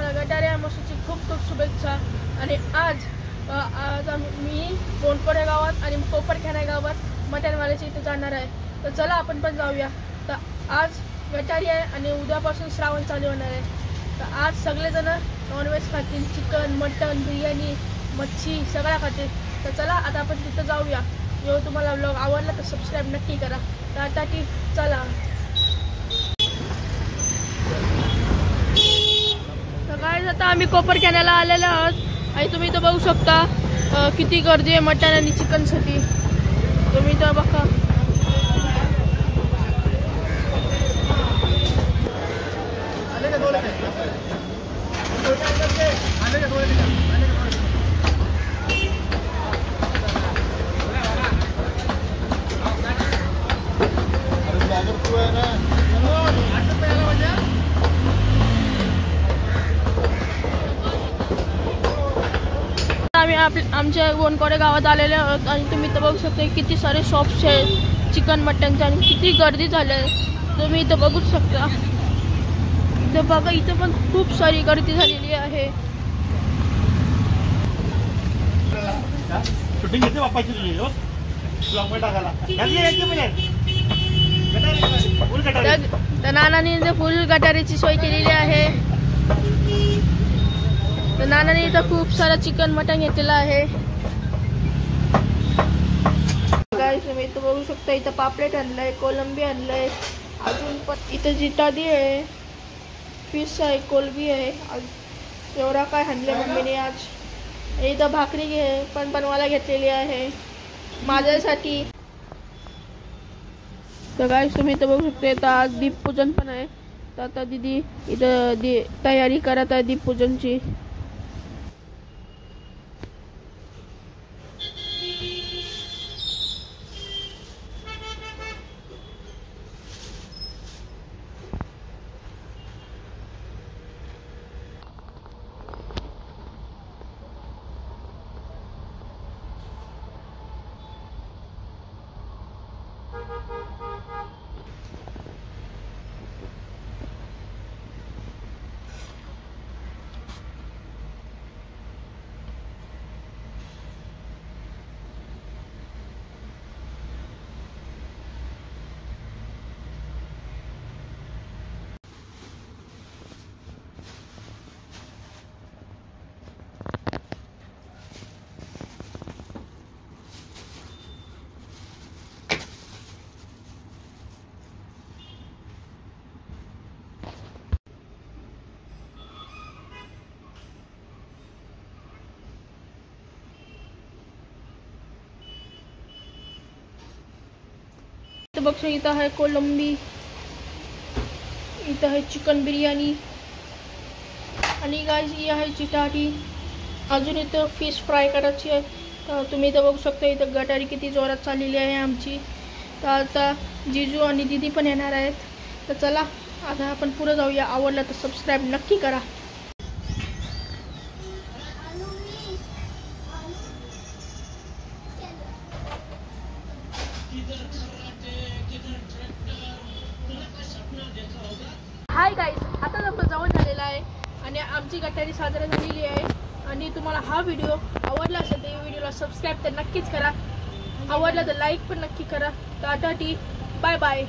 तुम्हाला गटारी अमावस्येची खूप खूप शुभेच्छा। आणि आज मी बोनकोडे गावात आणि कोपरखेडा गावात मटणवाल्याच्या इथे जाणार आहे। तर चला आपण पण जाऊया। तर आज गटारी आहे आणि उद्यापासून श्रावण चालू होणार आहे। तर आज सगळेजण नॉनव्हेज खातील, चिकन, मटन, बिर्याणी, मच्छी सगळं खातील। तर चला आता आपण तिथं जाऊया। जो तुम्हाला व्लॉग आवडला तर सबस्क्राईब नक्की करा। तर आता की चला। तर काय आता आम्ही कोपरखेड्याला आलेलो आहोत आणि तुम्ही इथं बघू शकता किती गर्दी आहे मटन आणि चिकनसाठी। तुम्ही इथं बघा। आम्ही आमच्या बोनकोडे गावात आलेले आहोत आणि तुम्ही इथं बघू शकता किती सारे शॉप्स आहेत चिकन मटनचे आणि किती गर्दी झाली आहे। तुम्ही इथं बघूच शकता। इथं बघा, इथं पण खूप सारी गर्दी झालेली आहे। तर नानाने इथं फुल गटारीची सोय केलेली आहे। तर नानाने इथं खूप सारा चिकन मटन घेतलेला आहे। गाईस तुम्ही इथं बघू शकता, इथं पापलेट आणलंय, कोलंबी आणलंय, अजून पण इथं जितादी आहे, फिश आहे, कोलंबी आहे, एवढा काय आणलंय मम्मीने आज। इथं भाकरी पण बनवायला घेतलेली आहे माझ्यासाठी। तर गाईस तुम्ही इथं बघू शकता, इथं आज दीपपूजन पण आहे। तर आता दीदी इथं तयारी करत आहे दीपपूजनची। बघा इथं आहे कोलंबी, इथं आहे चिकन बिर्याणी आणि गाईस ही आहे चिटाटी। अजून इथं फिश फ्राय करायची आहे। तर तुम्ही इथं बघू शकता, इथं गटारी किती जोरात चाललेली आहे आमची। तर आता जिजू आणि दीदी पण येणार आहेत। तर चला आता आपण पुढे जाऊया। आवडलं तर सबस्क्राईब नक्की करा। हाय गाईस, आता आपण जेवण झालेलं आहे आणि आमची गटारी साजरी झालेली आहे। आणि तुम्हाला हा व्हिडिओ आवडला असेल तर या व्हिडिओला सबस्क्राईब तर नक्कीच करा, आवडला तर लाईक पण नक्की करा। तर आता बाय बाय।